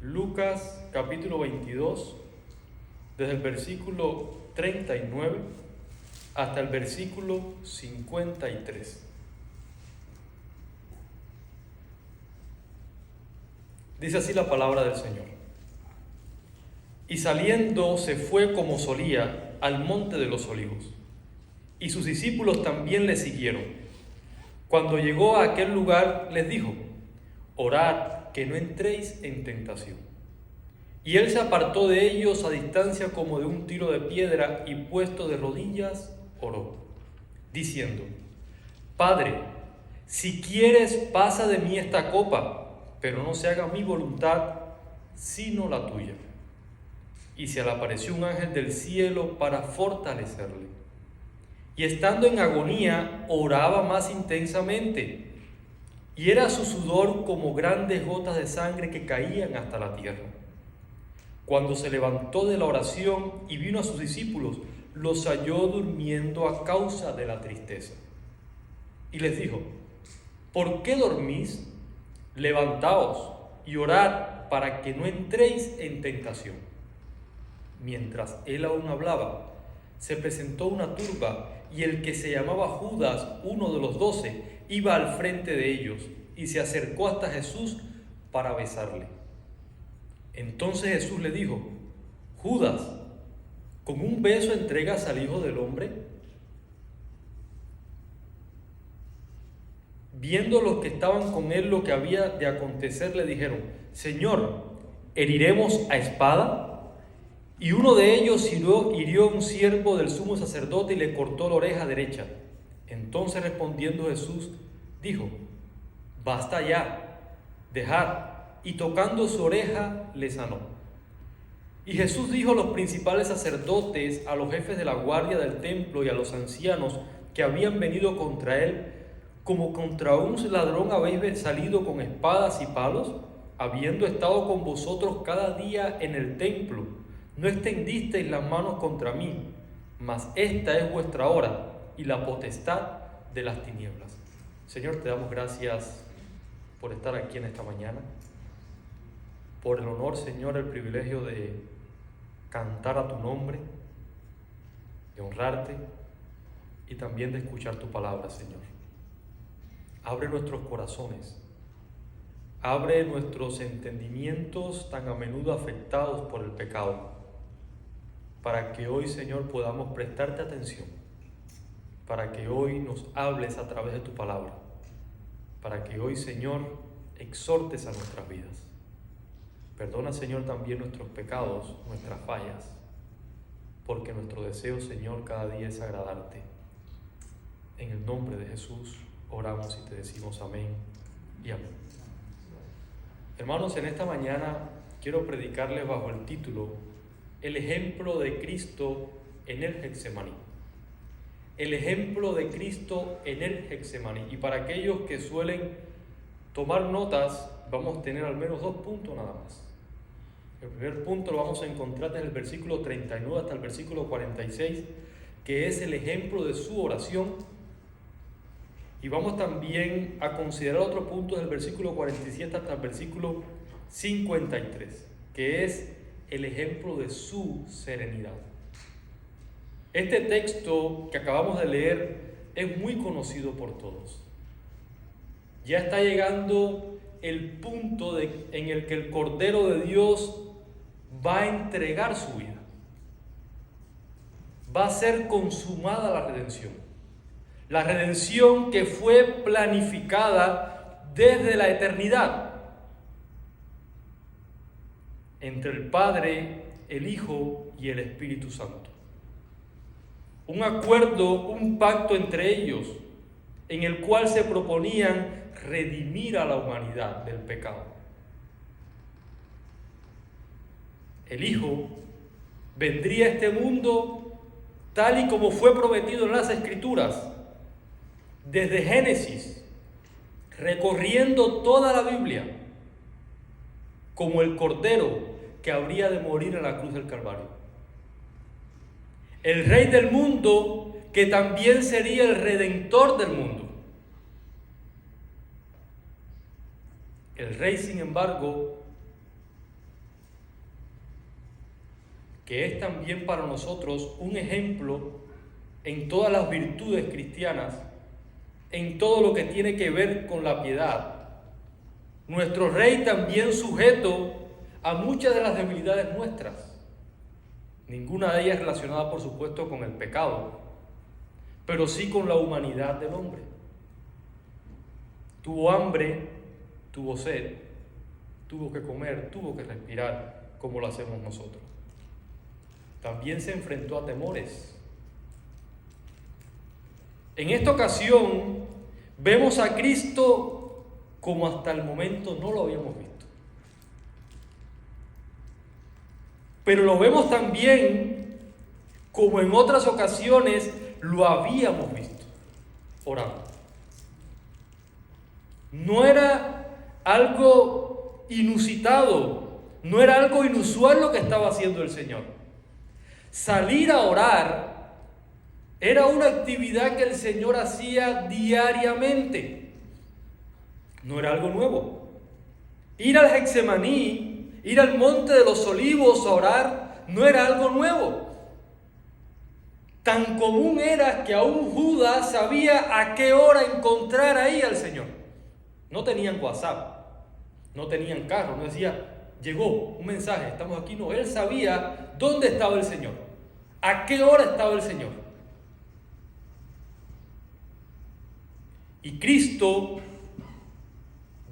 Lucas capítulo 22, desde el versículo 39 hasta el versículo 53. Dice así la palabra del Señor. Y saliendo se fue como solía al monte de los olivos, y sus discípulos también le siguieron. Cuando llegó a aquel lugar les dijo: orad que no entréis en tentación. Y él se apartó de ellos a distancia como de un tiro de piedra, y puesto de rodillas oró, diciendo: Padre, si quieres, pasa de mí esta copa, pero no se haga mi voluntad sino la tuya. Y se le apareció un ángel del cielo para fortalecerle. Y estando en agonía, oraba más intensamente, y era su sudor como grandes gotas de sangre que caían hasta la tierra. Cuando se levantó de la oración y vino a sus discípulos, los halló durmiendo a causa de la tristeza. Y les dijo: ¿por qué dormís? Levantaos y orad para que no entréis en tentación. Mientras él aún hablaba, se presentó una turba, y el que se llamaba Judas, uno de los 12, iba al frente de ellos, y se acercó hasta Jesús para besarle. Entonces Jesús le dijo: Judas, ¿con un beso entregas al Hijo del Hombre? Viendo los que estaban con él lo que había de acontecer, le dijeron: Señor, ¿heriremos a espada? Y uno de ellos hirió a un siervo del sumo sacerdote y le cortó la oreja derecha. Entonces respondiendo Jesús dijo: basta ya, dejad. Y tocando su oreja le sanó. Y Jesús dijo a los principales sacerdotes, a los jefes de la guardia del templo y a los ancianos que habían venido contra él: como contra un ladrón habéis salido con espadas y palos, habiendo estado con vosotros cada día en el templo. No extendisteis las manos contra mí, mas esta es vuestra hora y la potestad de las tinieblas. Señor, te damos gracias por estar aquí en esta mañana, por el honor, Señor, el privilegio de cantar a tu nombre, de honrarte y también de escuchar tu palabra, Señor. Abre nuestros corazones, abre nuestros entendimientos tan a menudo afectados por el pecado, para que hoy, Señor, podamos prestarte atención, para que hoy nos hables a través de tu palabra, para que hoy, Señor, exhortes a nuestras vidas. Perdona, Señor, también nuestros pecados, nuestras fallas, porque nuestro deseo, Señor, cada día es agradarte. En el nombre de Jesús oramos y te decimos amén y amén. Hermanos, en esta mañana quiero predicarles bajo el título: el ejemplo de Cristo en el Getsemaní. El ejemplo de Cristo en el Getsemaní. Y para aquellos que suelen tomar notas, vamos a tener al menos 2 puntos nada más. El primer punto lo vamos a encontrar desde el versículo 39 hasta el versículo 46, que es el ejemplo de su oración. Y vamos también a considerar otro punto del versículo 47 hasta el versículo 53, que es el ejemplo de su serenidad. Este texto que acabamos de leer es muy conocido por todos. Ya está llegando el punto en el que el Cordero de Dios va a entregar su vida. Va a ser consumada la redención. La redención que fue planificada desde la eternidad entre el Padre, el Hijo y el Espíritu Santo. Un acuerdo, un pacto entre ellos, en el cual se proponían redimir a la humanidad del pecado. El Hijo vendría a este mundo tal y como fue prometido en las Escrituras, desde Génesis, recorriendo toda la Biblia, como el Cordero que habría de morir en la cruz del Calvario. El Rey del mundo, que también sería el Redentor del mundo. El Rey, sin embargo, que es también para nosotros un ejemplo en todas las virtudes cristianas, en todo lo que tiene que ver con la piedad. Nuestro Rey también sujeto a muchas de las debilidades nuestras, ninguna de ellas relacionada, por supuesto, con el pecado, pero sí con la humanidad del hombre. Tuvo hambre, tuvo sed, tuvo que comer, tuvo que respirar, como lo hacemos nosotros. También se enfrentó a temores. En esta ocasión vemos a Cristo como hasta el momento no lo habíamos visto. Pero lo vemos también como en otras ocasiones lo habíamos visto, orando. No era algo inusitado, no era algo inusual lo que estaba haciendo el Señor. Salir a orar era una actividad que el Señor hacía diariamente. No era algo nuevo. Ir al Getsemaní, ir al Monte de los Olivos a orar, no era algo nuevo. Tan común era que aún Judas sabía a qué hora encontrar ahí al Señor. No tenían WhatsApp, no tenían carro, no decía, llegó un mensaje, estamos aquí. No, él sabía dónde estaba el Señor, a qué hora estaba el Señor. Y Cristo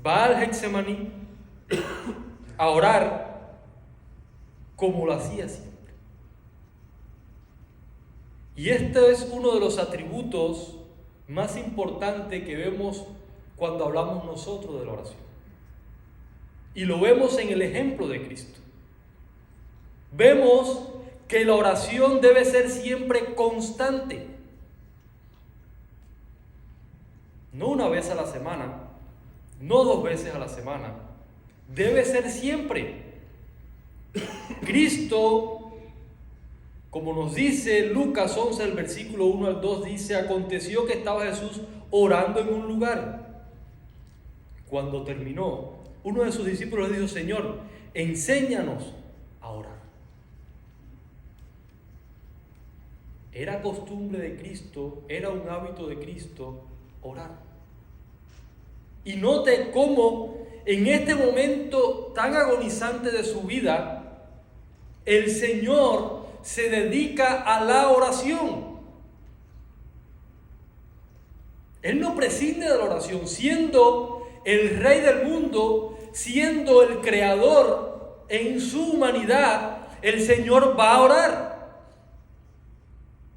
va al Getsemaní a orar como lo hacía siempre. Y este es uno de los atributos más importantes que vemos cuando hablamos nosotros de la oración. Y lo vemos en el ejemplo de Cristo. Vemos que la oración debe ser siempre constante. No una vez a la semana, no 2 veces a la semana. Debe ser siempre. Cristo, como nos dice Lucas 11, el versículo 1 al 2, dice: aconteció que estaba Jesús orando en un lugar. Cuando terminó, uno de sus discípulos le dijo: Señor, enséñanos a orar. Era costumbre de Cristo, era un hábito de Cristo orar. Y note cómo en este momento tan agonizante de su vida, el Señor se dedica a la oración. Él no prescinde de la oración, siendo el Rey del mundo, siendo el Creador en su humanidad. El Señor va a orar.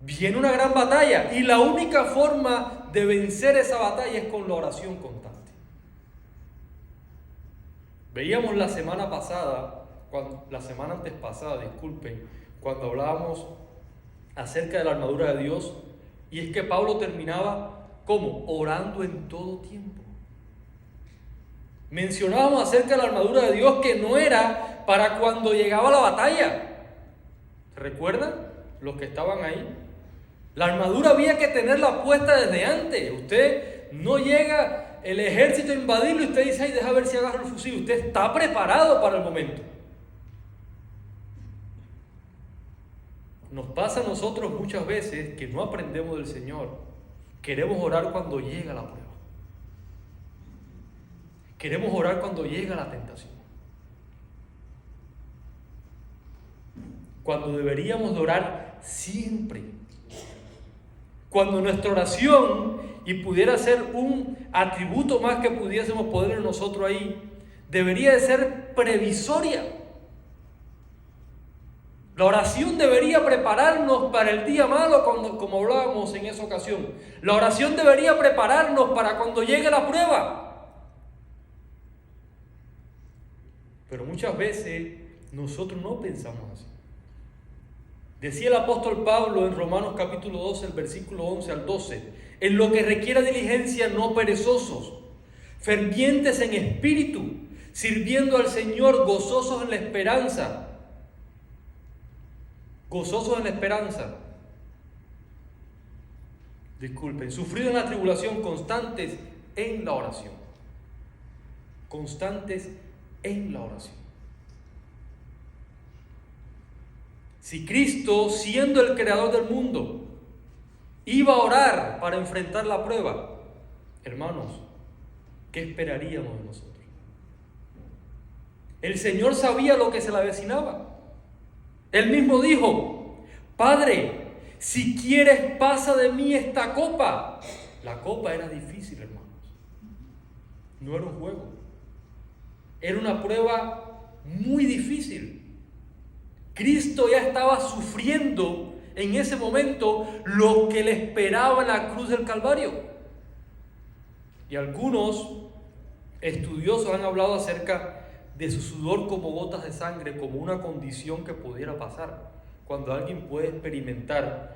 Viene una gran batalla y la única forma de vencer esa batalla es con la oración constante. Veíamos la semana antes pasada, cuando hablábamos acerca de la armadura de Dios, y es que Pablo terminaba ¿cómo? Orando en todo tiempo. Mencionábamos acerca de la armadura de Dios que no era para cuando llegaba la batalla. ¿Se recuerdan los que estaban ahí? La armadura había que tenerla puesta desde antes. Usted no llega el ejército a invadirlo y usted dice: ay, deja ver si agarro el fusil. Usted está preparado para el momento. Nos pasa a nosotros muchas veces que no aprendemos del Señor. Queremos orar cuando llega la prueba. Queremos orar cuando llega la tentación. Cuando deberíamos de orar siempre. Cuando nuestra oración, y pudiera ser un atributo más que pudiésemos poner nosotros ahí, debería de ser previsoria. La oración debería prepararnos para el día malo, como hablábamos en esa ocasión. La oración debería prepararnos para cuando llegue la prueba. Pero muchas veces nosotros no pensamos así. Decía el apóstol Pablo en Romanos capítulo 12, el versículo 11 al 12: en lo que requiera diligencia, no perezosos, fervientes en espíritu, sirviendo al Señor, gozosos en la esperanza. Gozosos en la esperanza. Sufridos en la tribulación, constantes en la oración. Constantes en la oración. Si Cristo, siendo el creador del mundo, iba a orar para enfrentar la prueba, hermanos, ¿qué esperaríamos de nosotros? El Señor sabía lo que se le avecinaba. Él mismo dijo: Padre, si quieres, pasa de mí esta copa. La copa era difícil, hermanos. No era un juego. Era una prueba muy difícil. Cristo ya estaba sufriendo en ese momento lo que le esperaba en la cruz del Calvario. Y algunos estudiosos han hablado acerca de su sudor como gotas de sangre, como una condición que pudiera pasar cuando alguien puede experimentar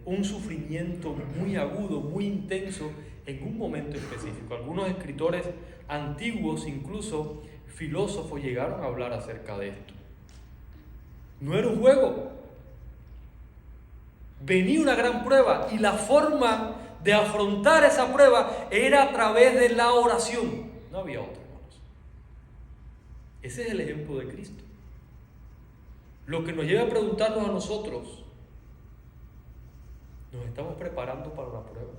un sufrimiento muy agudo, muy intenso en un momento específico. Algunos escritores antiguos, incluso filósofos, llegaron a hablar acerca de esto. No era un juego. Venía una gran prueba y la forma de afrontar esa prueba era a través de la oración. No había otra, hermanos. Ese es el ejemplo de Cristo. Lo que nos lleva a preguntarnos a nosotros: ¿nos estamos preparando para la prueba?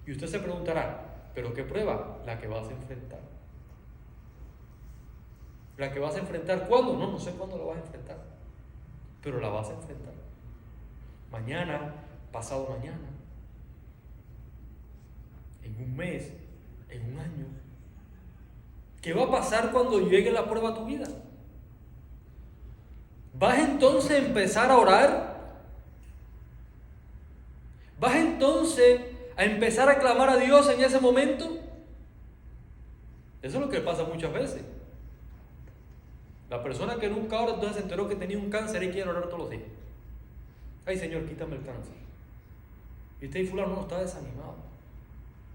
Y usted se preguntará: ¿pero qué prueba? La que vas a enfrentar. ¿La que vas a enfrentar cuándo? No sé cuándo la vas a enfrentar, pero la vas a enfrentar. Mañana, pasado mañana, en un mes, en un año. ¿Qué va a pasar cuando llegue la prueba a tu vida? ¿Vas entonces a empezar a orar? ¿Vas entonces a empezar a clamar a Dios en ese momento? Eso es lo que pasa muchas veces. La persona que nunca ora, entonces se enteró que tenía un cáncer y quiere orar todos los días. Ay, Señor, quítame el cáncer. Y usted y fulano no está desanimado.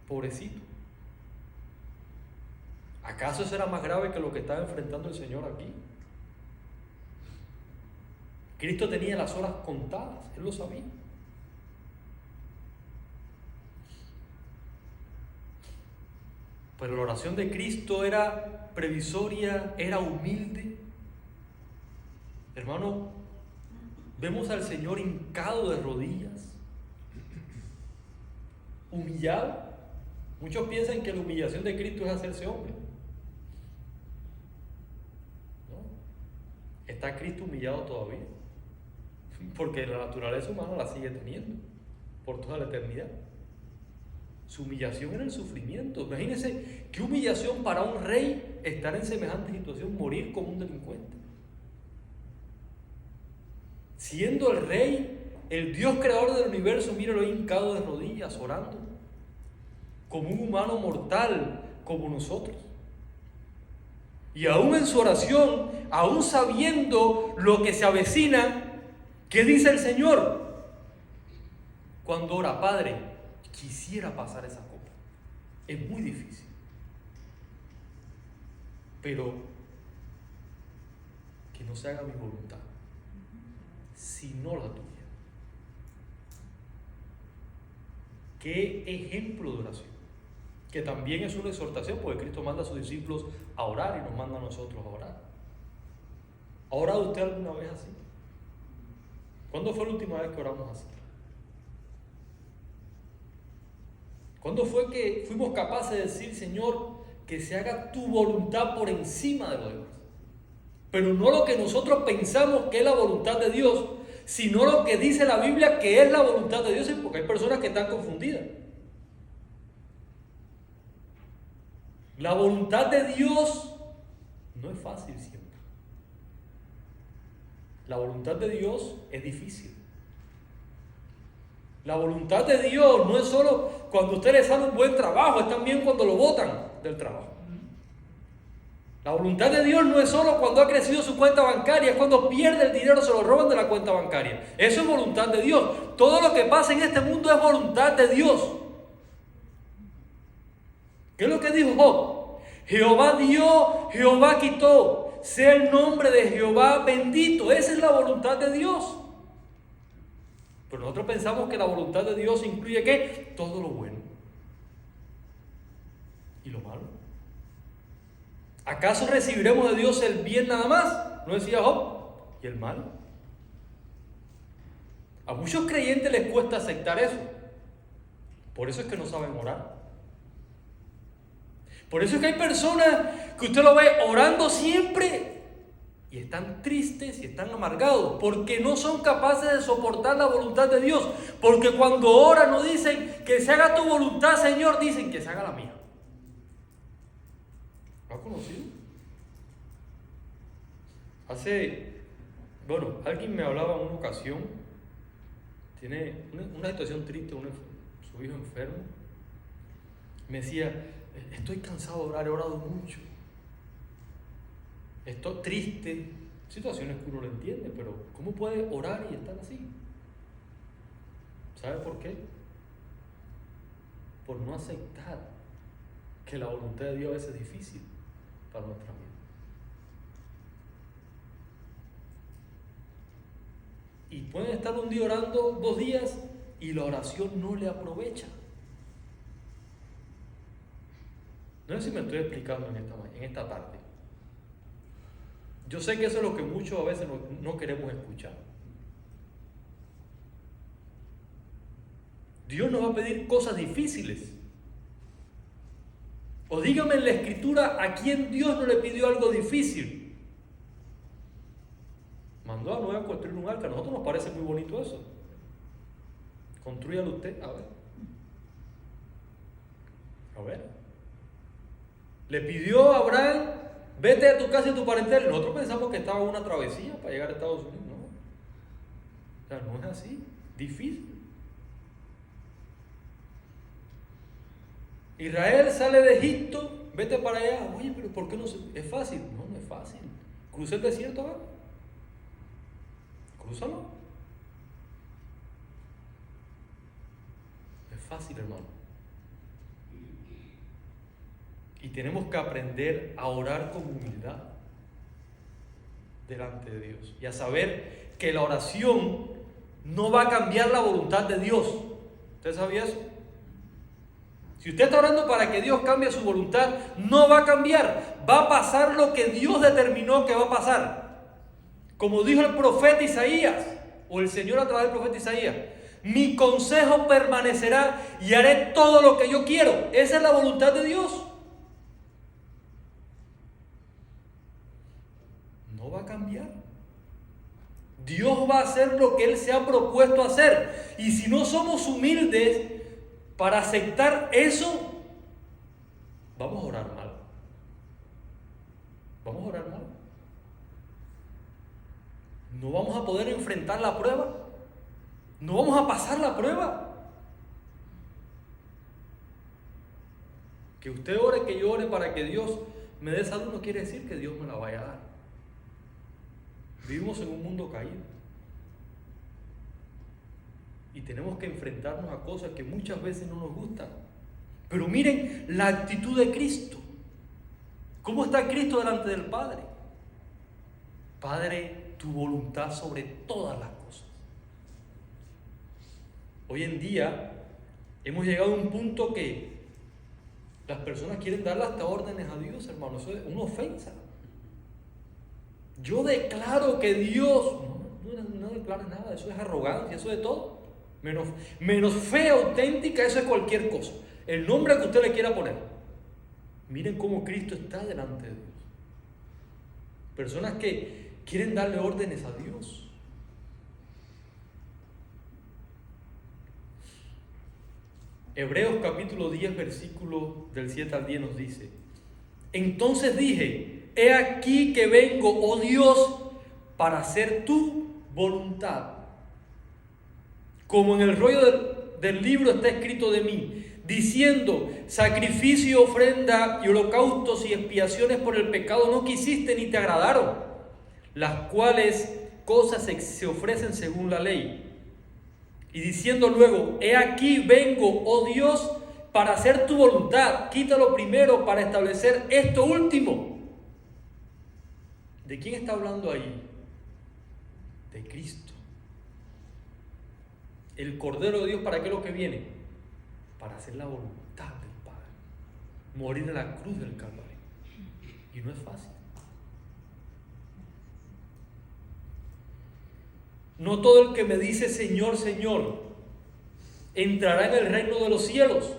Pobrecito. ¿Acaso eso era más grave que lo que estaba enfrentando el Señor aquí? Cristo tenía las horas contadas, Él lo sabía. Pero la oración de Cristo era previsoria, era humilde. Hermano, vemos al Señor hincado de rodillas, humillado. Muchos piensan que la humillación de Cristo es hacerse hombre. ¿No? ¿Está Cristo humillado todavía? Porque la naturaleza humana la sigue teniendo por toda la eternidad. Su humillación era el sufrimiento. Imagínense qué humillación para un rey estar en semejante situación, morir como un delincuente. Siendo el rey, el Dios creador del universo, míralo hincado de rodillas, orando, como un humano mortal, como nosotros. Y aún en su oración, aún sabiendo lo que se avecina, ¿qué dice el Señor? Cuando ora: Padre, quisiera pasar esa copa. Es muy difícil. Pero que no se haga mi voluntad, sino la tuya. Qué ejemplo de oración. Que también es una exhortación, porque Cristo manda a sus discípulos a orar y nos manda a nosotros a orar. ¿Ha orado usted alguna vez así? ¿Cuándo fue la última vez que oramos así? ¿Cuándo fue que fuimos capaces de decir: Señor, que se haga tu voluntad por encima de lo demás? Pero no lo que nosotros pensamos que es la voluntad de Dios, sino lo que dice la Biblia que es la voluntad de Dios, porque hay personas que están confundidas. La voluntad de Dios no es fácil siempre. La voluntad de Dios es difícil. La voluntad de Dios no es solo cuando usted le sale un buen trabajo, es también cuando lo botan del trabajo. La voluntad de Dios no es solo cuando ha crecido su cuenta bancaria, es cuando pierde el dinero, se lo roban de la cuenta bancaria. Eso es voluntad de Dios. Todo lo que pasa en este mundo es voluntad de Dios. ¿Qué es lo que dijo Job? Jehová dio, Jehová quitó. Sea el nombre de Jehová bendito. Esa es la voluntad de Dios. Pero nosotros pensamos que la voluntad de Dios incluye ¿qué? Todo lo bueno. ¿Y lo malo? ¿Acaso recibiremos de Dios el bien nada más? ¿No decía Job? ¿Y el mal? A muchos creyentes les cuesta aceptar eso. Por eso es que no saben orar. Por eso es que hay personas que usted lo ve orando siempre y están tristes y están amargados porque no son capaces de soportar la voluntad de Dios. Porque cuando oran no dicen que se haga tu voluntad, Señor, dicen que se haga la mía. ¿Lo ha conocido? Alguien me hablaba en una ocasión, tiene una situación triste, su hijo enfermo. Me decía, estoy cansado de orar, he orado mucho. Estoy triste, situaciones que uno no entiende, pero ¿cómo puede orar y estar así? ¿Sabe por qué? Por no aceptar que la voluntad de Dios a veces es difícil para nuestra vida. Y pueden estar un día orando 2 días y la oración no le aprovecha. No sé si me estoy explicando en esta tarde. Yo sé que eso es lo que muchos a veces no queremos escuchar. Dios nos va a pedir cosas difíciles. O dígame en la Escritura a quién Dios no le pidió algo difícil. Mandó a Noé a construir un arca. A nosotros nos parece muy bonito eso. Construyalo usted, a ver. A ver. Le pidió a Abraham, vete a tu casa y tu parentela. Nosotros pensamos que estaba en una travesía para llegar a Estados Unidos. No. O sea, no es así. Difícil. Israel sale de Egipto, vete para allá. Oye, pero ¿por qué no es fácil? No, no es fácil. Cruza el desierto, a ver. Crúzalo. Es fácil, hermano. Y tenemos que aprender a orar con humildad delante de Dios. Y a saber que la oración no va a cambiar la voluntad de Dios. ¿Usted sabía eso? Si usted está orando para que Dios cambie su voluntad, no va a cambiar. Va a pasar lo que Dios determinó que va a pasar. Como dijo el profeta Isaías, o el Señor a través del profeta Isaías, mi consejo permanecerá y haré todo lo que yo quiero. Esa es la voluntad de Dios. No va a cambiar. Dios va a hacer lo que Él se ha propuesto hacer. Y si no somos humildes para aceptar eso, vamos a orar mal. Vamos a orar mal. No vamos a poder enfrentar la prueba. No vamos a pasar la prueba. Que usted ore, que yo ore para que Dios me dé salud, no quiere decir que Dios me la vaya a dar. Vivimos en un mundo caído. Y tenemos que enfrentarnos a cosas que muchas veces no nos gustan. Pero miren la actitud de Cristo. ¿Cómo está Cristo delante del Padre? Padre, tu voluntad sobre todas las cosas. Hoy en día hemos llegado a un punto que las personas quieren darle hasta órdenes a Dios, hermano. Eso es una ofensa. Yo declaro que Dios... No declaro nada, eso es arrogancia, eso es de todo. Menos fe auténtica, eso es cualquier cosa. El nombre que usted le quiera poner. Miren cómo Cristo está delante de Dios. Personas que quieren darle órdenes a Dios. Hebreos capítulo 10, versículo del 7 al 10 nos dice: entonces dije, he aquí que vengo, oh Dios, para hacer tu voluntad. Como en el rollo del libro está escrito de mí, diciendo, sacrificio, ofrenda y holocaustos y expiaciones por el pecado no quisiste ni te agradaron, las cuales cosas se ofrecen según la ley. Y diciendo luego, he aquí vengo, oh Dios, para hacer tu voluntad. Quítalo primero para establecer esto último. ¿De quién está hablando ahí? De Cristo. El Cordero de Dios, ¿para qué es lo que viene? Para hacer la voluntad del Padre. Morir en la cruz del Calvario. Y no es fácil. No todo el que me dice Señor, Señor, entrará en el reino de los cielos,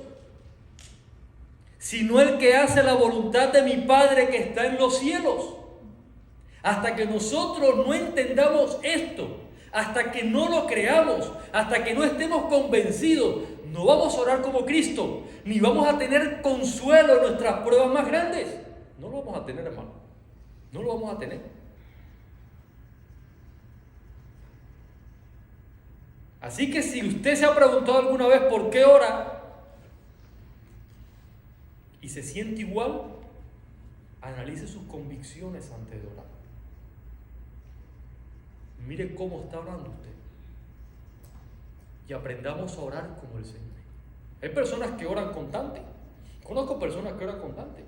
sino el que hace la voluntad de mi Padre que está en los cielos. Hasta que nosotros no entendamos esto, hasta que no lo creamos, hasta que no estemos convencidos, no vamos a orar como Cristo, ni vamos a tener consuelo en nuestras pruebas más grandes. No lo vamos a tener, hermano. No lo vamos a tener. Así que si usted se ha preguntado alguna vez por qué ora y se siente igual, analice sus convicciones antes de orar. Mire cómo está orando usted. Y aprendamos a orar como el Señor. Hay personas que oran constante. Conozco personas que oran constante.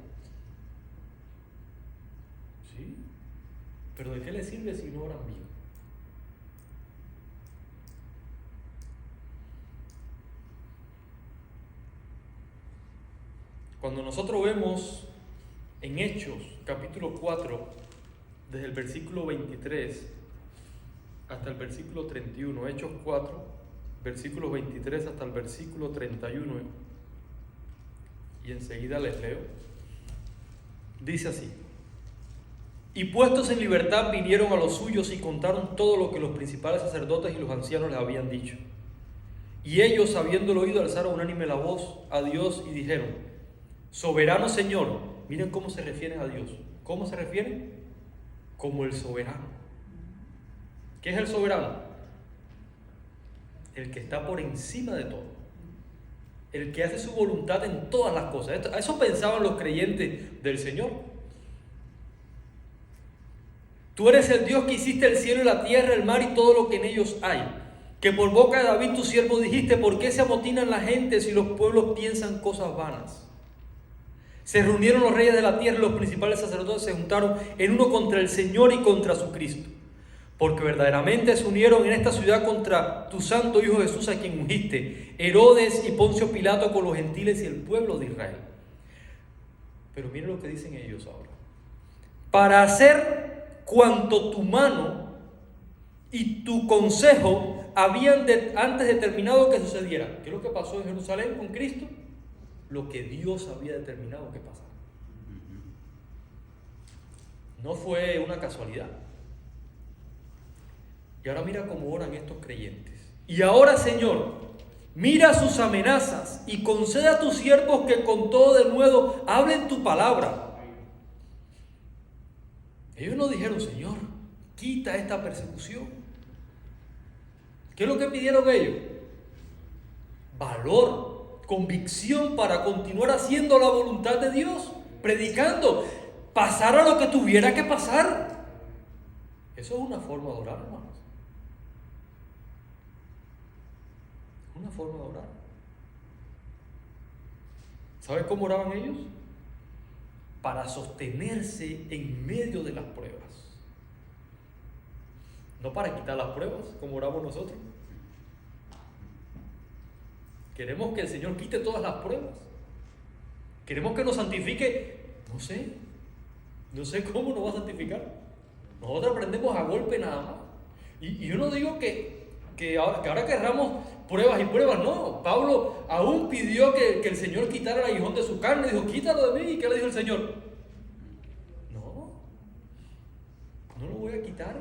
¿Sí? Pero ¿de qué les sirve si no oran bien? Cuando nosotros vemos en Hechos, capítulo 4, desde el versículo 23 hasta el versículo 31, Hechos 4, versículos 23 hasta el versículo 31, y enseguida les leo, dice así: y puestos en libertad vinieron a los suyos y contaron todo lo que los principales sacerdotes y los ancianos les habían dicho. Y ellos, habiéndolo oído, alzaron unánime la voz a Dios y dijeron: soberano Señor. Miren cómo se refieren a Dios. ¿Cómo se refieren? Como el soberano. ¿Qué es el soberano? El que está por encima de todo. El que hace su voluntad en todas las cosas. Eso pensaban los creyentes del Señor. Tú eres el Dios que hiciste el cielo y la tierra, el mar y todo lo que en ellos hay. Que por boca de David tu siervo dijiste: ¿por qué se amotinan la gente si los pueblos piensan cosas vanas? Se reunieron los reyes de la tierra y los principales sacerdotes se juntaron en uno contra el Señor y contra su Cristo. Porque verdaderamente se unieron en esta ciudad contra tu santo Hijo Jesús, a quien ungiste, Herodes y Poncio Pilato con los gentiles y el pueblo de Israel. Pero miren lo que dicen ellos ahora: para hacer cuanto tu mano y tu consejo habían antes determinado que sucediera. ¿Qué es lo que pasó en Jerusalén con Cristo? Lo que Dios había determinado que pasara. No fue una casualidad. Y ahora mira cómo oran estos creyentes. Y ahora, Señor, mira sus amenazas y concede a tus siervos que con todo denuedo hablen tu palabra. Ellos no dijeron: Señor, quita esta persecución. ¿Qué es lo que pidieron ellos? Valor, convicción para continuar haciendo la voluntad de Dios, predicando, pasara lo que tuviera que pasar. Eso es una forma de orar, hermanos. Una forma de orar. ¿Sabes cómo oraban ellos? Para sostenerse en medio de las pruebas. No para quitar las pruebas, como oramos nosotros. Queremos que el Señor quite todas las pruebas. Queremos que nos santifique. No sé cómo nos va a santificar. Nosotros aprendemos a golpe nada más. Y yo no digo que ahora querramos pruebas y pruebas, no. Pablo aún pidió que el Señor quitara el aguijón de su carne. Dijo: quítalo de mí. ¿Y qué le dijo el Señor? No lo voy a quitar.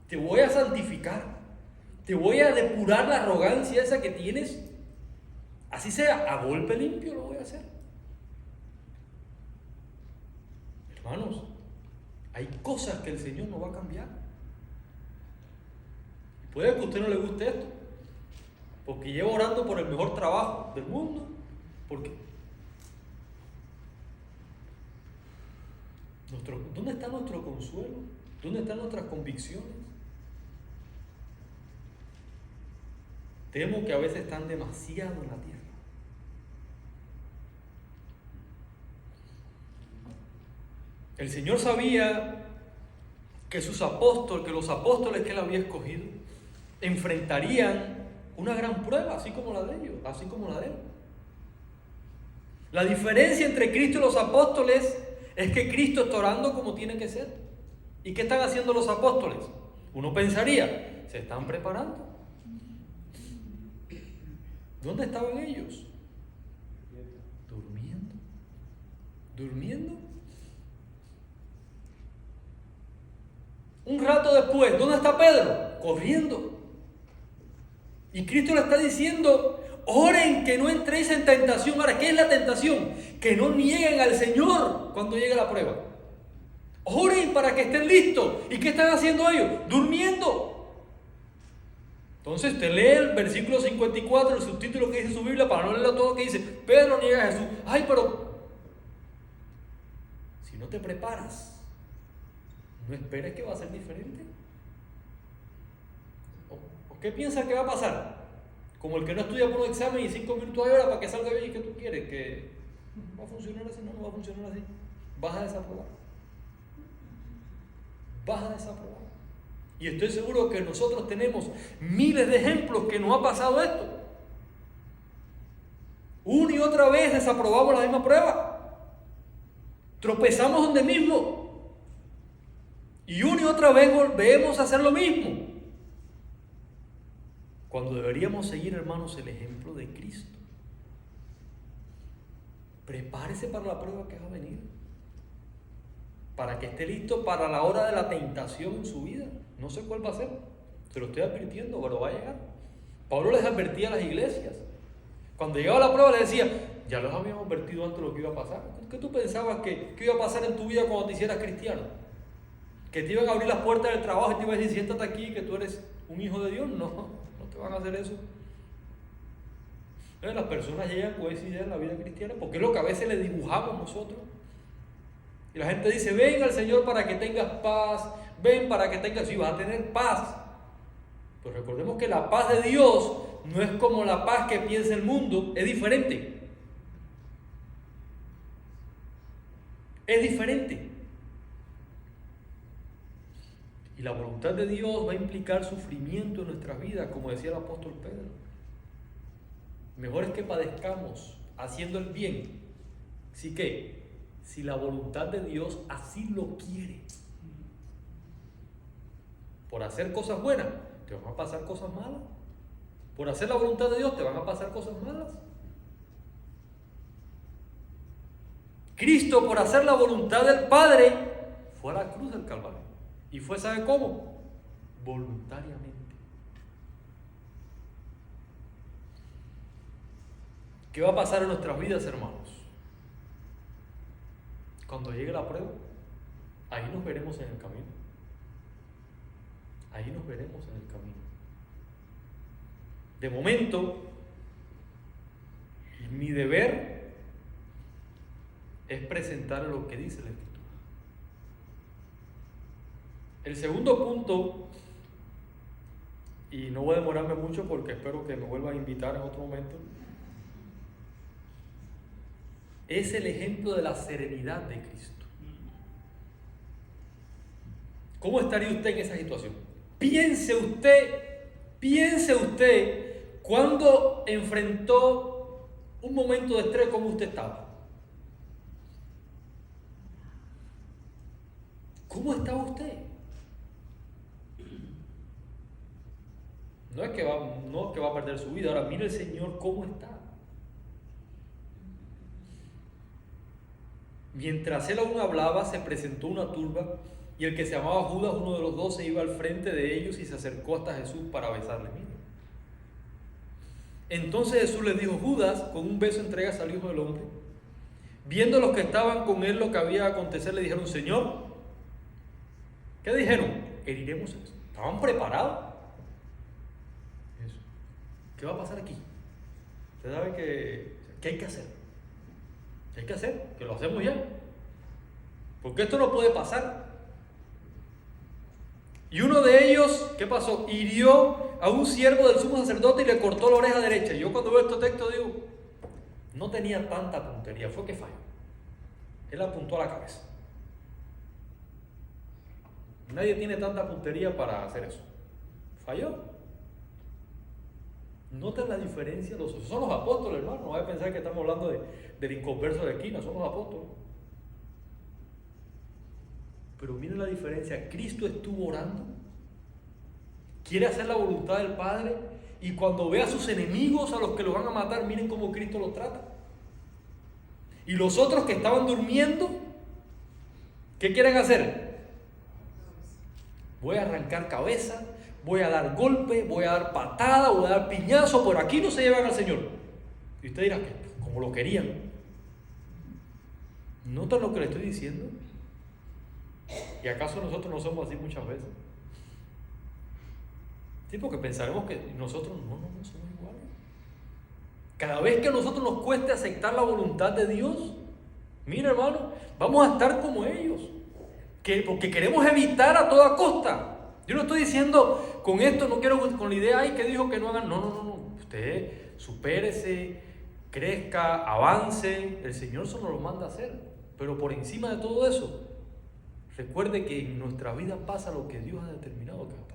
Te voy a santificar. Te voy a depurar la arrogancia esa que tienes. Así sea, a golpe limpio lo voy a hacer. Hermanos, hay cosas que el Señor no va a cambiar. Puede que a usted no le guste esto, porque llevo orando por el mejor trabajo del mundo. ¿Por qué? ¿Dónde está nuestro consuelo? ¿Dónde están nuestras convicciones? Temo que a veces están demasiado en la tierra. El Señor sabía que los apóstoles que Él había escogido, enfrentarían una gran prueba, así como la de ellos, así como la de Él. La diferencia entre Cristo y los apóstoles es que Cristo está orando como tiene que ser. ¿Y qué están haciendo los apóstoles? Uno pensaría, se están preparando. ¿Dónde estaban ellos? Durmiendo. Durmiendo. Un rato después, ¿dónde está Pedro? Corriendo. Y Cristo le está diciendo, oren que no entréis en tentación. Ahora, ¿qué es la tentación? Que no nieguen al Señor cuando llegue la prueba. Oren para que estén listos. ¿Y qué están haciendo ellos? Durmiendo. Entonces usted lee el versículo 54, el subtítulo que dice su Biblia, para no leerlo todo, que dice, Pedro niega a Jesús. Ay, pero si no te preparas, no esperes que va a ser diferente. ¿O qué piensas que va a pasar? Como el que no estudia por un examen y 5 minutos de hora para que salga bien. ¿Y qué tú quieres? ¿Que va a funcionar así? No, no va a funcionar así. Vas a desaprobar. Vas a desaprobar. Y estoy seguro que nosotros tenemos miles de ejemplos que nos ha pasado esto. Una y otra vez desaprobamos la misma prueba. Tropezamos donde mismo. Y una y otra vez volvemos a hacer lo mismo. Cuando deberíamos seguir, hermanos, el ejemplo de Cristo. Prepárese para la prueba que va a venir. Para que esté listo para la hora de la tentación en su vida. No sé cuál va a ser. Se lo estoy advirtiendo, pero va a llegar. Pablo les advertía a las iglesias. Cuando llegaba la prueba les decía, ya los habíamos advertido antes de lo que iba a pasar. ¿Qué tú pensabas que iba a pasar en tu vida cuando te hicieras cristiano? ¿Que te iban a abrir las puertas del trabajo y te iban a decir, siéntate aquí, que tú eres un hijo de Dios? No, no te van a hacer eso. Las personas llegan con esa idea en la vida cristiana, porque es lo que a veces le dibujamos nosotros. Y la gente dice, ven al Señor para que tengas paz, ven para que tengas, sí, vas a tener paz. Pero recordemos que la paz de Dios no es como la paz que piensa el mundo, es diferente. Es diferente. Y la voluntad de Dios va a implicar sufrimiento en nuestras vidas, como decía el apóstol Pedro. Mejor es que padezcamos haciendo el bien. ¿Sí qué? Si la voluntad de Dios así lo quiere. Por hacer cosas buenas, te van a pasar cosas malas. Por hacer la voluntad de Dios, te van a pasar cosas malas. Cristo, por hacer la voluntad del Padre, fue a la cruz del Calvario. Y fue, ¿sabe cómo? Voluntariamente. ¿Qué va a pasar en nuestras vidas, hermanos? Cuando llegue la prueba, ahí nos veremos en el camino. Ahí nos veremos en el camino. De momento, mi deber es presentar lo que dice la Escritura. El segundo punto, y no voy a demorarme mucho porque espero que me vuelvan a invitar en otro momento, es el ejemplo de la serenidad de Cristo. ¿Cómo estaría usted en esa situación? Piense usted cuando enfrentó un momento de estrés, ¿cómo usted estaba? ¿Cómo estaba usted? No es que va a perder su vida. Ahora mire el Señor cómo está. Mientras él aún hablaba, se presentó una turba, y el que se llamaba Judas, uno de los 12, iba al frente de ellos y se acercó hasta Jesús para besarle. Mira. Entonces Jesús le dijo, Judas, con un beso entregas al Hijo del Hombre. Viendo los que estaban con él lo que había de acontecer, le dijeron, Señor, ¿qué dijeron? Heriremos. Estaban preparados. Eso. ¿Qué va a pasar aquí? Usted sabe ¿qué hay que hacer? ¿Qué hay que hacer? Que lo hacemos ya. Porque esto no puede pasar. Y uno de ellos, ¿qué pasó? Hirió a un siervo del sumo sacerdote y le cortó la oreja derecha. Yo cuando veo este texto digo, no tenía tanta puntería, fue que falló. Él apuntó a la cabeza. Nadie tiene tanta puntería para hacer eso. Falló. Noten la diferencia. Son los apóstoles, hermano. No vaya a pensar que estamos hablando del inconverso de esquina. Son los apóstoles. Pero miren la diferencia. Cristo estuvo orando quiere hacer la voluntad del Padre, y cuando ve a sus enemigos, a los que lo van a matar, miren cómo Cristo los trata. Y los otros que estaban durmiendo, ¿qué quieren hacer? Voy a arrancar cabeza, voy a dar golpe, voy a dar patada, voy a dar piñazo, por aquí no se llevan al Señor. Y usted dirá, que como lo querían. ¿Notan lo que le estoy diciendo? ¿Y acaso nosotros no somos así muchas veces? Sí, porque pensaremos que nosotros no somos iguales. Cada vez que a nosotros nos cueste aceptar la voluntad de Dios, mira hermano, vamos a estar como ellos, porque queremos evitar a toda costa. Yo no estoy diciendo con esto, no quiero con la idea, ay, que dijo que no hagan, no. Usted supérese, crezca, avance, el Señor solo lo manda a hacer. Pero por encima de todo eso, recuerde que en nuestra vida pasa lo que Dios ha determinado que va a pasar.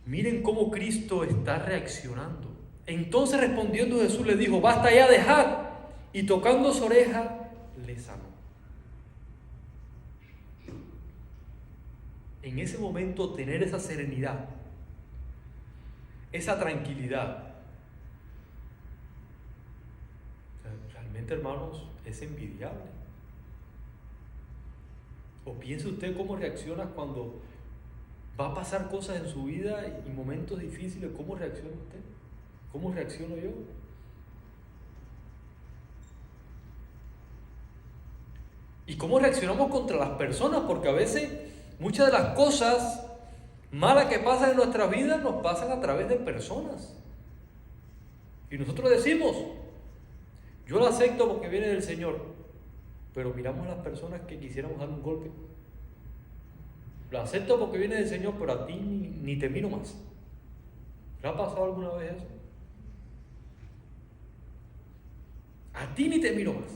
Miren cómo Cristo está reaccionando. Entonces respondiendo Jesús le dijo, basta ya, dejad. Y tocando su oreja, le sanó. En ese momento tener esa serenidad, esa tranquilidad, realmente hermanos, es envidiable. ¿O piense usted cómo reacciona cuando va a pasar cosas en su vida y momentos difíciles? ¿Cómo reacciona usted? ¿Cómo reacciono yo? ¿Y cómo reaccionamos contra las personas? Porque a veces muchas de las cosas malas que pasan en nuestra vida nos pasan a través de personas. Y nosotros decimos, yo lo acepto porque viene del Señor, pero miramos a las personas que quisiéramos dar un golpe. Lo acepto porque viene del Señor, pero a ti ni te miro más. ¿Le ha pasado alguna vez eso? A ti ni te miro más.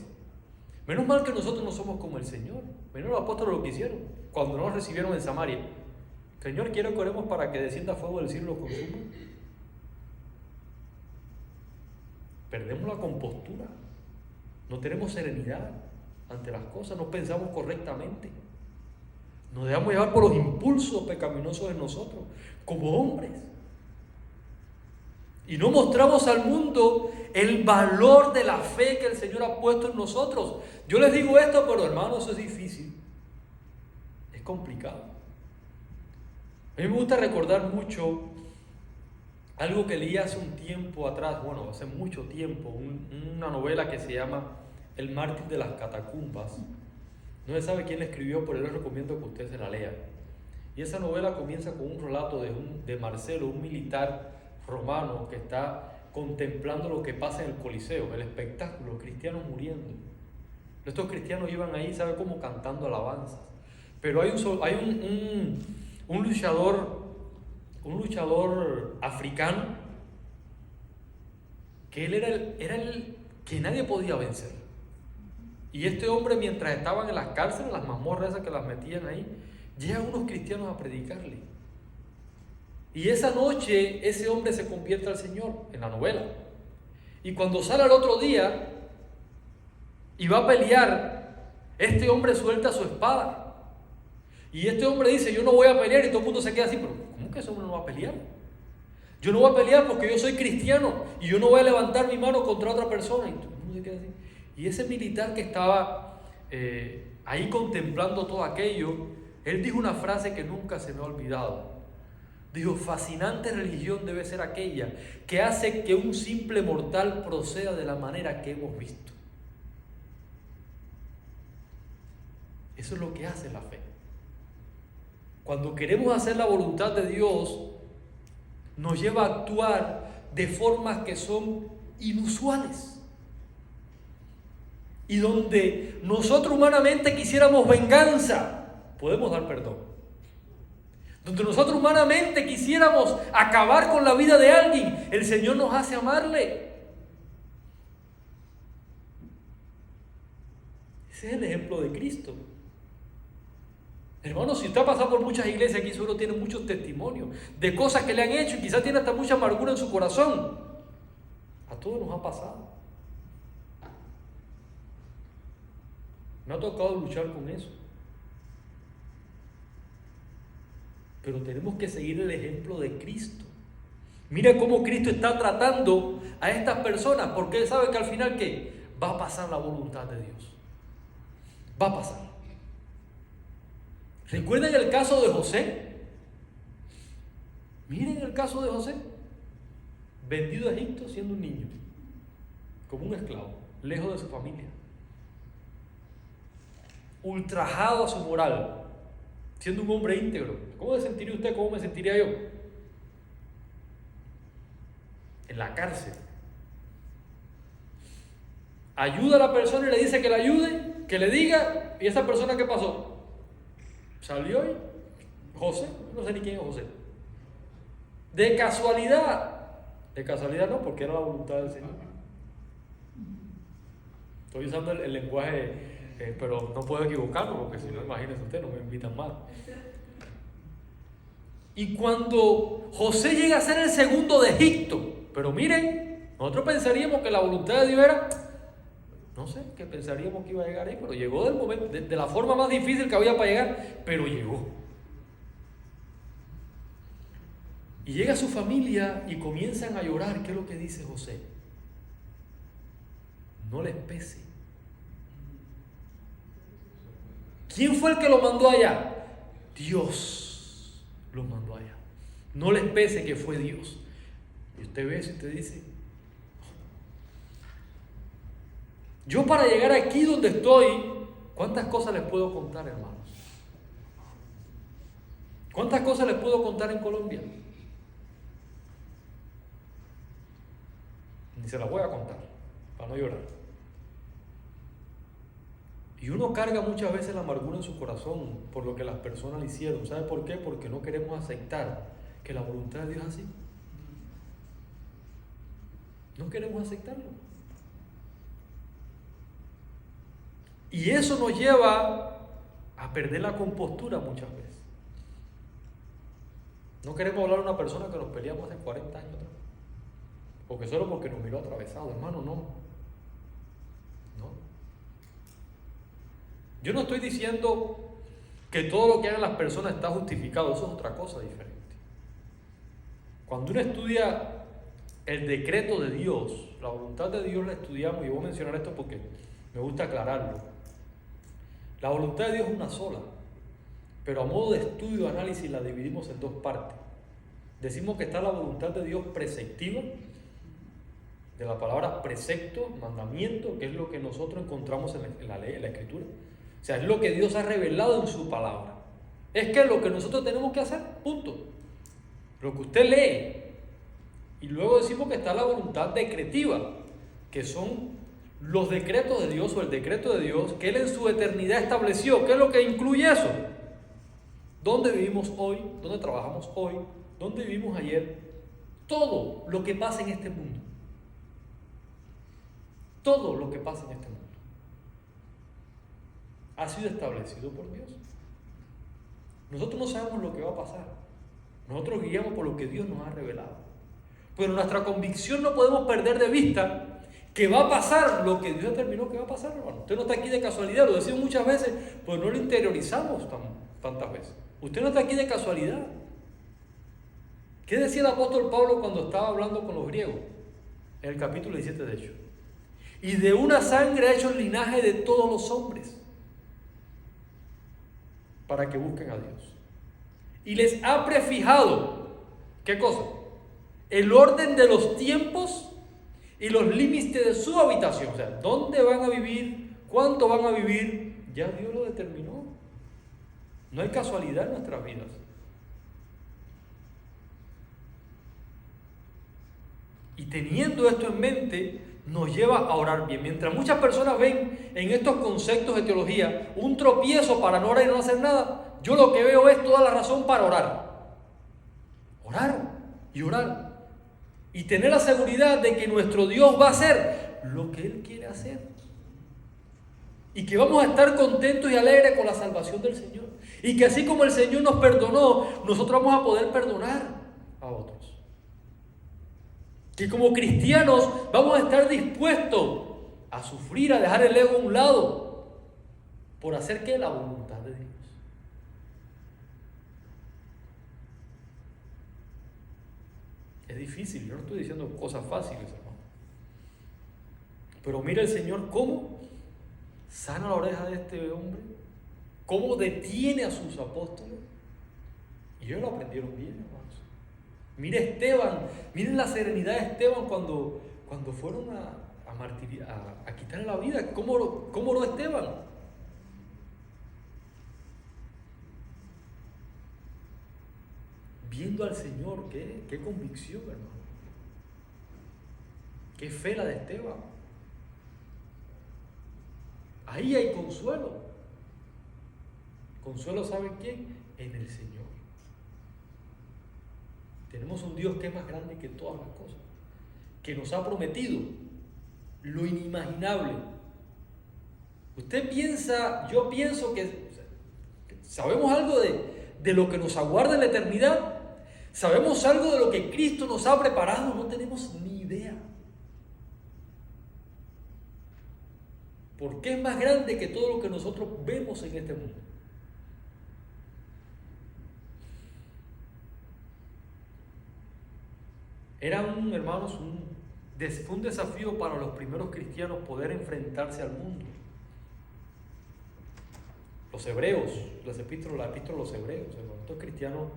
Menos mal que nosotros no somos como el Señor. Menos los apóstoles lo que hicieron cuando nos recibieron en Samaria. Señor, quiero que oremos para que descienda fuego del cielo y lo consuma. Perdemos la compostura. No tenemos serenidad ante las cosas. No pensamos correctamente. Nos dejamos llevar por los impulsos pecaminosos de nosotros, como hombres. Y no mostramos al mundo el valor de la fe que el Señor ha puesto en nosotros. Yo les digo esto, pero hermanos, eso es difícil. Es complicado. A mí me gusta recordar mucho algo que leí hace un tiempo atrás, bueno, hace mucho tiempo, una novela que se llama El mártir de las catacumbas. No se sabe quién la escribió, pero les recomiendo que usted se la lea. Y esa novela comienza con un relato de Marcelo, un militar romano que está contemplando lo que pasa en el Coliseo, el espectáculo, los cristianos muriendo. Estos cristianos iban ahí, ¿sabe cómo? Cantando alabanzas. Pero hay un luchador africano que él era el que nadie podía vencer. Y este hombre, mientras estaban en las cárceles, las mazmorras esas que las metían ahí, llegan unos cristianos a predicarle. Y esa noche ese hombre se convierte al Señor, en la novela. Y cuando sale al otro día y va a pelear, este hombre suelta su espada. Y este hombre dice, yo no voy a pelear, y todo el mundo se queda así, pero ¿cómo que ese hombre no va a pelear? Yo no voy a pelear porque yo soy cristiano y yo no voy a levantar mi mano contra otra persona. Y todo el mundo se queda así. Y ese militar que estaba ahí contemplando todo aquello, él dijo una frase que nunca se me ha olvidado. Dijo, fascinante religión debe ser aquella que hace que un simple mortal proceda de la manera que hemos visto. Eso es lo que hace la fe. Cuando queremos hacer la voluntad de Dios, nos lleva a actuar de formas que son inusuales. Y donde nosotros humanamente quisiéramos venganza, podemos dar perdón. Donde nosotros humanamente quisiéramos acabar con la vida de alguien, el Señor nos hace amarle. Ese es el ejemplo de Cristo. Hermano, si usted ha pasado por muchas iglesias aquí, seguro tiene muchos testimonios de cosas que le han hecho y quizás tiene hasta mucha amargura en su corazón. A todos nos ha pasado. Me ha tocado luchar con eso. pero tenemos que seguir el ejemplo de Cristo. Mira cómo Cristo está tratando a estas personas, porque Él sabe que al final, ¿qué? Va a pasar la voluntad de Dios. Va a pasar. ¿Recuerdan el caso de José? Miren el caso de José. Vendido a Egipto siendo un niño, como un esclavo, lejos de su familia. Ultrajado a su moral, siendo un hombre íntegro. ¿Cómo se sentiría usted? ¿Cómo me sentiría yo? En la cárcel. Ayuda a la persona y le dice que la ayude, que le diga, y esa persona, ¿qué pasó? Salió y José, no sé ni quién es José. De casualidad no, porque era la voluntad del Señor. Estoy usando el lenguaje, pero no puedo equivocarme, porque si no, imagínense usted, no me invitan más. Y cuando José llega a ser el segundo de Egipto, pero miren, nosotros pensaríamos que la voluntad de Dios era, no sé, que pensaríamos que iba a llegar ahí, pero llegó del momento, de la forma más difícil que había para llegar, pero llegó. Y llega su familia y comienzan a llorar. ¿Qué es lo que dice José? No les pese. ¿Quién fue el que lo mandó allá? Dios lo mandó allá. No les pese que fue Dios. Y usted ve eso y usted dice, yo para llegar aquí donde estoy, ¿cuántas cosas les puedo contar, hermanos? ¿Cuántas cosas les puedo contar en Colombia? Ni se las voy a contar, para no llorar. Y uno carga muchas veces la amargura en su corazón por lo que las personas le hicieron. ¿Sabe por qué? Porque no queremos aceptar que la voluntad de Dios es así. No queremos aceptarlo. Y eso nos lleva a perder la compostura muchas veces. No queremos hablar a una persona que nos peleamos hace 40 años atrás. Porque solo porque nos miró atravesado, hermano, no. Yo no estoy diciendo que todo lo que hagan las personas está justificado, eso es otra cosa diferente. Cuando uno estudia el decreto de Dios, la voluntad de Dios la estudiamos, y voy a mencionar esto porque me gusta aclararlo. La voluntad de Dios es una sola, pero a modo de estudio, análisis, la dividimos en dos partes. Decimos que está la voluntad de Dios preceptiva, de la palabra precepto, mandamiento, que es lo que nosotros encontramos en la ley, en la Escritura. O sea, es lo que Dios ha revelado en su palabra. Es que es lo que nosotros tenemos que hacer, punto. Lo que usted lee. Y luego decimos que está la voluntad decretiva, que son los decretos de Dios o el decreto de Dios que Él en su eternidad estableció. ¿Qué es lo que incluye eso? ¿Dónde vivimos hoy? ¿Dónde trabajamos hoy? ¿Dónde vivimos ayer? Todo lo que pasa en este mundo. Todo lo que pasa en este mundo ha sido establecido por Dios. Nosotros no sabemos lo que va a pasar. Nosotros guiamos por lo que Dios nos ha revelado. Pero nuestra convicción no podemos perder de vista que va a pasar lo que Dios determinó que va a pasar, hermano. Usted no está aquí de casualidad, lo decimos muchas veces, pues no lo interiorizamos tantas veces. Usted no está aquí de casualidad. ¿Qué decía el apóstol Pablo cuando estaba hablando con los griegos? En el capítulo 17 de Hechos. Y de una sangre ha hecho el linaje de todos los hombres, para que busquen a Dios. Y les ha prefijado, ¿qué cosa? El orden de los tiempos y los límites de su habitación. O sea, ¿dónde van a vivir? ¿Cuánto van a vivir? Ya Dios lo determinó. No hay casualidad en nuestras vidas. Y teniendo esto en mente, nos lleva a orar bien. Mientras muchas personas ven en estos conceptos de teología un tropiezo para no orar y no hacer nada, yo lo que veo es toda la razón para orar. Orar y orar. Y tener la seguridad de que nuestro Dios va a hacer lo que Él quiere hacer. Y que vamos a estar contentos y alegres con la salvación del Señor. Y que así como el Señor nos perdonó, nosotros vamos a poder perdonar a otros. Que como cristianos vamos a estar dispuestos a sufrir, a dejar el ego a un lado, por hacer que la voluntad de Dios. Es difícil, yo no estoy diciendo cosas fáciles, hermano. Pero mira el Señor cómo sana la oreja de este hombre, cómo detiene a sus apóstoles. Y ellos lo aprendieron bien, hermanos. Mira Esteban, miren la serenidad de Esteban cuando fueron a quitarle la vida. ¿Cómo oró Esteban? Viendo al Señor, qué convicción, hermano. Qué fe la de Esteban. Ahí hay consuelo. Consuelo, ¿saben quién? En el Señor. Tenemos un Dios que es más grande que todas las cosas, que nos ha prometido lo inimaginable. Usted piensa, yo pienso que sabemos algo de lo que nos aguarda en la eternidad. Sabemos algo de lo que Cristo nos ha preparado. No tenemos ni idea. Porque es más grande que todo lo que nosotros vemos en este mundo. Era hermanos, fue un desafío para los primeros cristianos poder enfrentarse al mundo. Los hebreos, la epístola de los hebreos, estos cristianos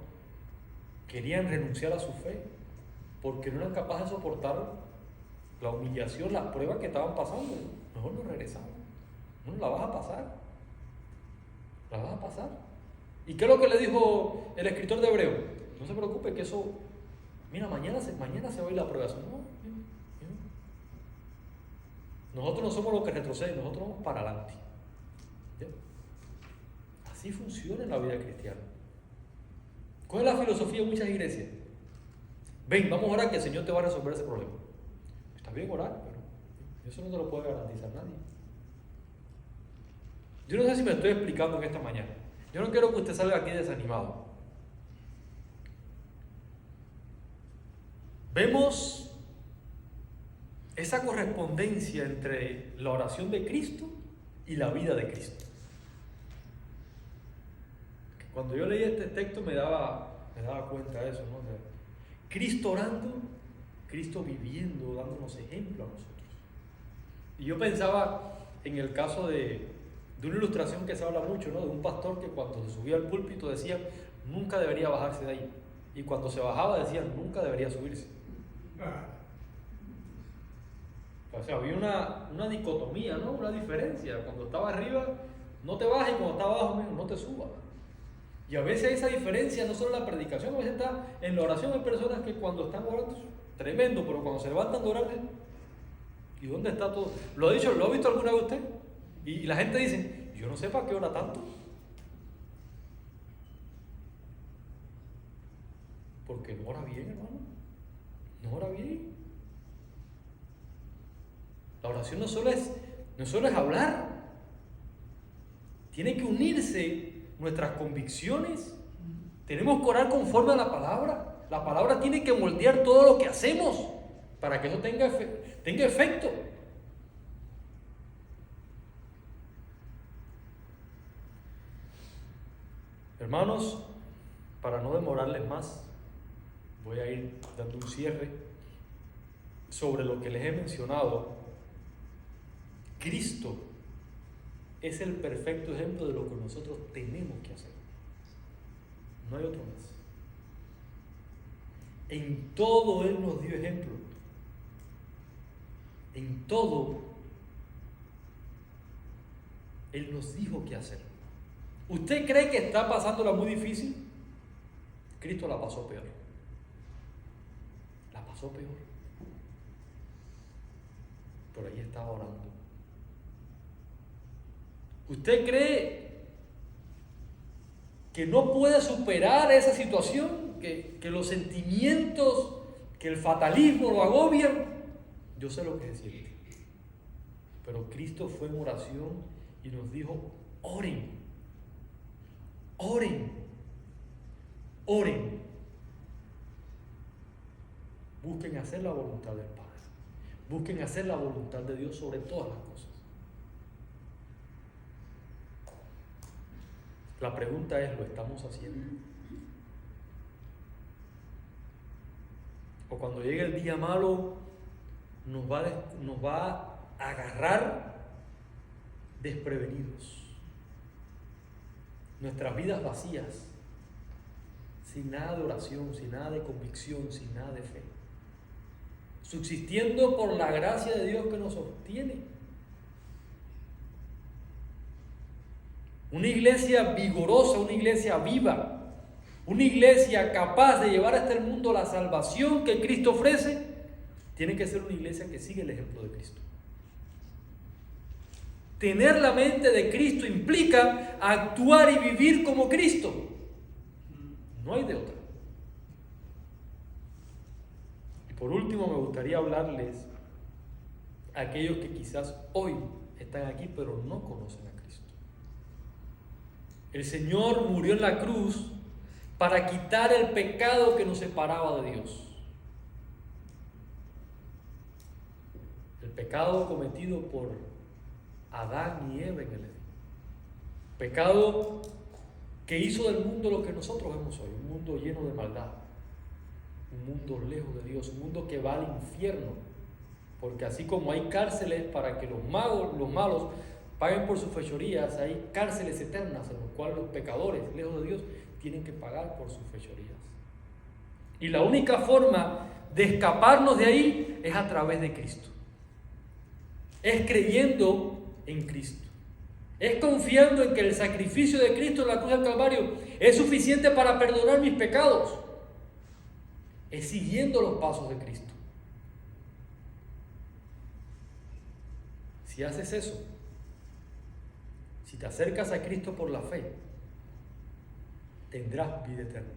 querían renunciar a su fe porque no eran capaces de soportar la humillación, las pruebas que estaban pasando. Mejor no regresaban. No, la vas a pasar. La vas a pasar. ¿Y qué es lo que le dijo el escritor de Hebreo? No se preocupe que eso, mira, mañana se va a ir la prueba. Nosotros no somos los que retroceden, nosotros vamos para adelante. ¿Ya? Así funciona en la vida cristiana. ¿Cuál es la filosofía de muchas iglesias? Ven, vamos a orar que el Señor te va a resolver ese problema. Está bien orar, pero eso no te lo puede garantizar nadie. Yo no sé si me estoy explicando en esta mañana. Yo no quiero que usted salga aquí desanimado. Vemos esa correspondencia entre la oración de Cristo y la vida de Cristo. Cuando yo leí este texto me daba cuenta de eso, ¿no? De Cristo orando, Cristo viviendo, dándonos ejemplo a nosotros. Y yo pensaba en el caso de una ilustración que se habla mucho, ¿no? De un pastor que cuando se subía al púlpito decía, nunca debería bajarse de ahí. Y cuando se bajaba decía, nunca debería subirse. O sea, había una dicotomía, ¿no? Una diferencia. Cuando estaba arriba, no te bajes, y cuando estaba abajo, no te subas. Y a veces esa diferencia no solo en la predicación, a veces está en la oración. Hay personas que cuando están orando, tremendo, pero cuando se levantan de orar, ¿y dónde está todo? ¿Lo ha visto alguna vez usted? Y la gente dice, yo no sé para qué ora tanto. Porque no ora bien, hermano. No ora bien. La oración no solo es hablar. Tiene que unirse nuestras convicciones. Tenemos que orar conforme a la palabra. La palabra tiene que moldear todo lo que hacemos para que eso tenga efecto. Hermanos, para no demorarles más, voy a ir dando un cierre sobre lo que les he mencionado. Cristo es el perfecto ejemplo de lo que nosotros tenemos que hacer. No hay otro más. En todo Él nos dio ejemplo. En todo Él nos dijo qué hacer. ¿Usted cree que está pasándola muy difícil? Cristo la pasó peor. La pasó peor. Por ahí estaba orando. ¿Usted cree que no puede superar esa situación? ¿Que los sentimientos, que el fatalismo lo agobian? Yo sé lo que se siente. Pero Cristo fue en oración y nos dijo, oren. Oren. Oren. Busquen hacer la voluntad del Padre. Busquen hacer la voluntad de Dios sobre todas las cosas. La pregunta es, ¿lo estamos haciendo? ¿O Pero cuando llegue el día malo, nos va a agarrar desprevenidos. Nuestras vidas vacías, sin nada de oración, sin nada de convicción, sin nada de fe. Subsistiendo por la gracia de Dios que nos sostiene. Una iglesia vigorosa, una iglesia viva, una iglesia capaz de llevar a este mundo la salvación que Cristo ofrece, tiene que ser una iglesia que sigue el ejemplo de Cristo. Tener la mente de Cristo implica actuar y vivir como Cristo. No hay de otra. Y por último, me gustaría hablarles a aquellos que quizás hoy están aquí pero no conocen a Cristo. El Señor murió en la cruz para quitar el pecado que nos separaba de Dios. El pecado cometido por Adán y Eva en el Edén. Pecado que hizo del mundo lo que nosotros vemos hoy, un mundo lleno de maldad, un mundo lejos de Dios, un mundo que va al infierno, porque así como hay cárceles para que los malos paguen por sus fechorías, hay cárceles eternas en las cuales los pecadores, lejos de Dios, tienen que pagar por sus fechorías. Y la única forma de escaparnos de ahí es a través de Cristo. Es creyendo en Cristo. Es confiando en que el sacrificio de Cristo en la cruz del Calvario es suficiente para perdonar mis pecados. Es siguiendo los pasos de Cristo. Si haces eso, si te acercas a Cristo por la fe, tendrás vida eterna.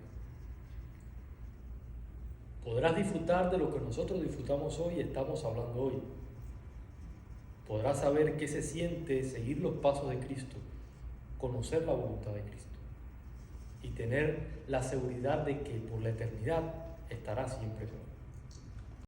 Podrás disfrutar de lo que nosotros disfrutamos hoy y estamos hablando hoy. Podrás saber qué se siente seguir los pasos de Cristo, conocer la voluntad de Cristo y tener la seguridad de que por la eternidad estarás siempre con Él.